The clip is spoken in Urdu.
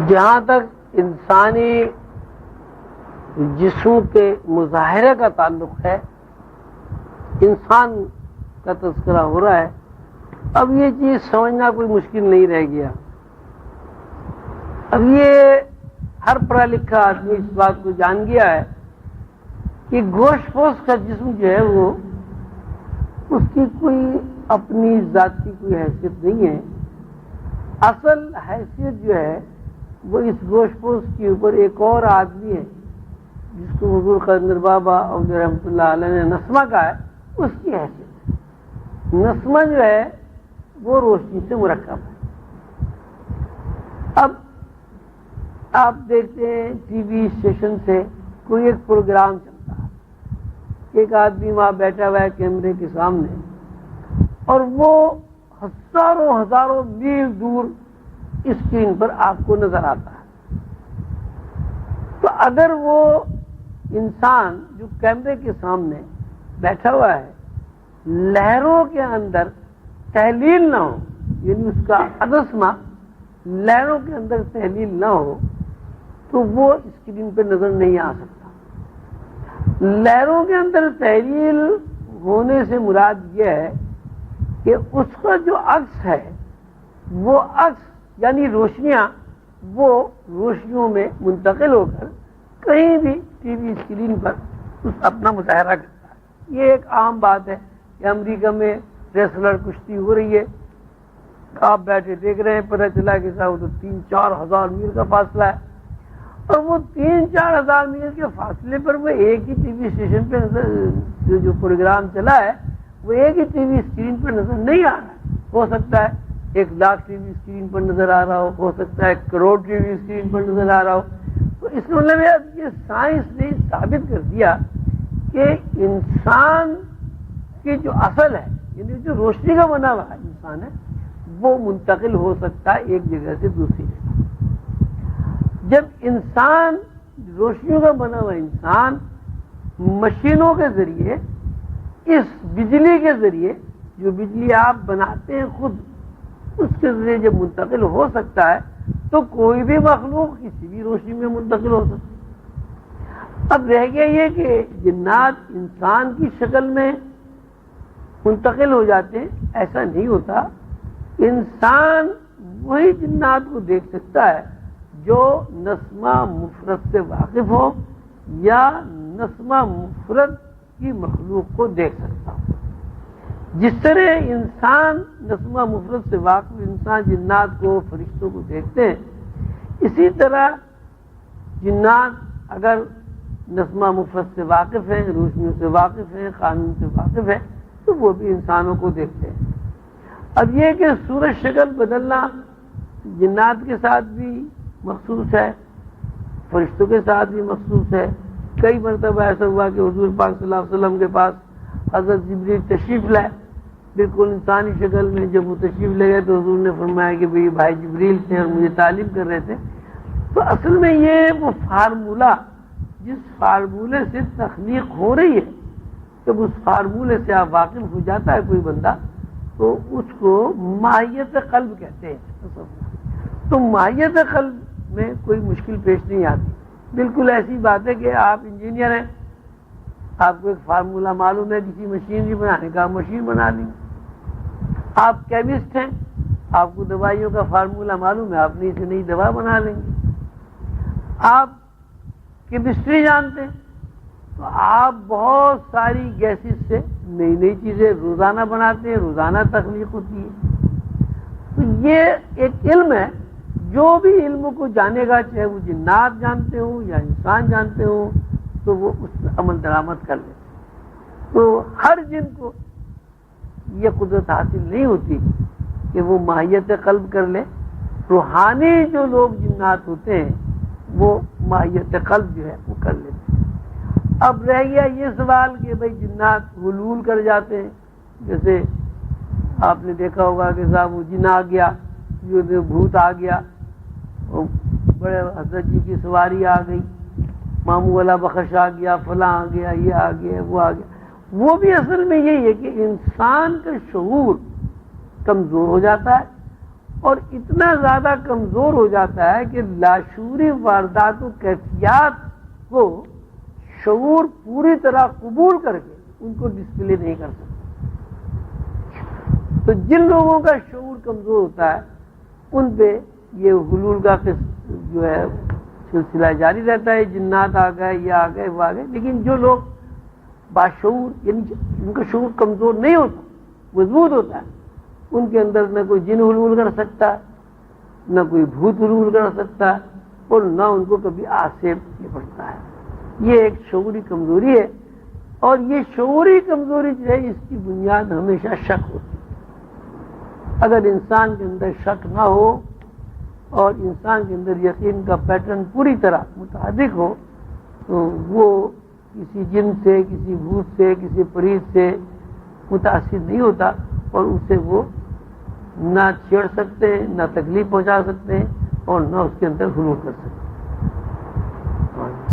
جہاں تک انسانی جسم کے مظاہرے کا تعلق ہے، انسان کا تذکرہ ہو رہا ہے، اب یہ چیز سمجھنا کوئی مشکل نہیں رہ گیا۔ اب یہ ہر پڑھا لکھا آدمی اس بات کو جان گیا ہے کہ گوشت پوش کا جسم جو ہے وہ اس کی کوئی اپنی ذاتی کوئی حیثیت نہیں ہے۔ اصل حیثیت جو ہے وہ اس گوشت پوش کے اوپر ایک اور آدمی ہے جس کو حضور قلندر بابا اور رحمۃ اللہ علیہ نے نسمہ کہا ہے، اس کی حیثیت ہے۔ نسمہ جو ہے وہ روشنی سے مرکب ہے۔ اب آپ دیکھتے ہیں ٹی وی اسٹیشن سے کوئی ایک پروگرام چلتا ہے، ایک آدمی وہاں بیٹھا ہوا ہے کیمرے کے سامنے، اور وہ ہزاروں ہزاروں میل دور اسکرین پر آپ کو نظر آتا ہے۔ تو اگر وہ انسان جو کیمرے کے سامنے بیٹھا ہوا ہے لہروں کے اندر تحلیل نہ ہو، یعنی اس کا عدسمہ لہروں کے اندر تحلیل نہ ہو، تو وہ اسکرین پہ نظر نہیں آ سکتا۔ لہروں کے اندر تحلیل ہونے سے مراد یہ ہے کہ اس کا جو عکس ہے وہ عکس یعنی روشنیاں وہ روشنیوں میں منتقل ہو کر کہیں بھی ٹی وی اسکرین پر اپنا مظاہرہ کرتا ہے۔ یہ ایک عام بات ہے کہ امریکہ میں ریسلر کشتی ہو رہی ہے، آپ بیٹھے دیکھ رہے ہیں، پتہ چلا کہ صاحب تو 3-4 ہزار میل کا فاصلہ ہے، اور وہ 3-4 ہزار میل کے فاصلے پر وہ ایک ہی ٹی وی اسٹیشن پہ جو پروگرام چلا ہے وہ ایک ہی ٹی وی اسکرین پر نظر نہیں آ رہا ہے۔ ہو سکتا ہے 1 لاکھ ٹی وی اسکرین پر نظر آ رہا ہو سکتا ہے 1 کروڑ ٹی وی اسکرین پر نظر آ رہا ہو۔ تو اس مطلب ہے اب یہ سائنس نے ثابت کر دیا کہ انسان کی جو اصل ہے، یعنی جو روشنی کا بنا ہوا انسان ہے، وہ منتقل ہو سکتا ہے ایک جگہ سے دوسری جگہ۔ جب انسان روشنیوں کا بنا ہوا انسان مشینوں کے ذریعے، اس بجلی کے ذریعے، جو بجلی آپ بناتے ہیں خود، اس کے ذریعے جب منتقل ہو سکتا ہے تو کوئی بھی مخلوق کسی بھی روشنی میں منتقل ہو سکتا ہے۔ اب رہ گیا یہ کہ جنات انسان کی شکل میں منتقل ہو جاتے ہیں، ایسا نہیں ہوتا۔ انسان وہی جنات کو دیکھ سکتا ہے جو نسمہ مفرد سے واقف ہو یا نسمہ مفرد کی مخلوق کو دیکھ سکتا ہو۔ جس طرح انسان نسمہ مفرد سے واقف انسان جنات کو، فرشتوں کو دیکھتے ہیں، اسی طرح جنات اگر نسمہ مفرد سے واقف ہیں، روشنیوں سے واقف ہیں، قانون سے واقف ہیں، تو وہ بھی انسانوں کو دیکھتے ہیں۔ اب یہ کہ صورت شکل بدلنا جنات کے ساتھ بھی مخصوص ہے، فرشتوں کے ساتھ بھی مخصوص ہے۔ کئی مرتبہ ایسا ہوا کہ حضور پاک صلی اللہ علیہ وسلم کے پاس حضرت جبریل تشریف لائے بالکل انسانی شکل میں۔ جب وہ تشریف لے گئے تو حضور نے فرمایا کہ بھئی بھائی جبریل تھے اور مجھے تعلیم کر رہے تھے۔ تو اصل میں یہ وہ فارمولہ، جس فارمولے سے تخلیق ہو رہی ہے، جب اس فارمولے سے آپ واقف ہو جاتا ہے کوئی بندہ تو اس کو ماہیت قلب کہتے ہیں۔ تو ماہیت قلب میں کوئی مشکل پیش نہیں آتی۔ بالکل ایسی بات ہے کہ آپ انجینئر ہیں، آپ کو ایک فارمولہ معلوم ہے کسی مشینری بنانے کا، مشین بنا لیں۔ آپ کیمسٹ ہیں، آپ کو دوائیوں کا فارمولہ معلوم ہے، آپ نئی سے نئی دوا بنا لیں گے۔ آپ کیمسٹری جانتے ہیں تو آپ بہت ساری گیسز سے نئی نئی چیزیں روزانہ بناتے ہیں، روزانہ تخلیق ہوتی ہے۔ تو یہ ایک علم ہے، جو بھی علم کو جانے گا، چاہے وہ جنات جانتے ہوں یا انسان جانتے ہوں، تو وہ اس میں عمل درآمد کر لیتے ہیں۔ تو ہر جن کو یہ قدرت حاصل نہیں ہوتی کہ وہ ماہیت قلب کر لے۔ روحانی جو لوگ جنات ہوتے ہیں وہ ماہیت قلب جو ہے وہ کر لیتے ہیں۔ اب رہ گیا یہ سوال کہ بھئی جنات حلول کر جاتے ہیں، جیسے آپ نے دیکھا ہوگا کہ صاحب وہ جن آ گیا، جو بھوت آ گیا، بڑے حضرت جی کی سواری آ گئی، ماموں والا بخش آ گیا، فلاں آ گیا، یہ آ گیا، وہ آ گیا۔ وہ بھی اصل میں یہی ہے کہ انسان کا شعور کمزور ہو جاتا ہے اور اتنا زیادہ کمزور ہو جاتا ہے کہ لاشعوری واردات و کیفیات کو شعور پوری طرح قبول کر کے ان کو ڈسپلے نہیں کر سکتا. تو جن لوگوں کا شعور کمزور ہوتا ہے ان پہ یہ حلول کا جو ہے سلسلہ جاری رہتا ہے. جنات آ گئے، یہ آ گئے، وہ آ گئے. لیکن جو لوگ باشعور یعنی ان کا شعور کمزور نہیں ہوتا، مضبوط ہوتا ہے، ان کے اندر نہ کوئی جن حلول کر سکتا ہے، نہ کوئی بھوت حلول کر سکتا ہے، اور نہ ان کو کبھی آسیب یہ پڑتا ہے. یہ ایک شعوری کمزوری ہے، اور یہ شعوری کمزوری جو ہے اس کی بنیاد ہمیشہ شک ہوتی ہے. اگر انسان کے اندر شک نہ ہو اور انسان کے اندر یقین کا پیٹرن پوری طرح متحرک ہو تو وہ کسی جن سے، کسی بھوت سے، کسی پریت سے متاثر نہیں ہوتا، اور اسے وہ نہ چھیڑ سکتے، نہ تکلیف پہنچا سکتے، اور نہ اس کے اندر حلول کر سکتے.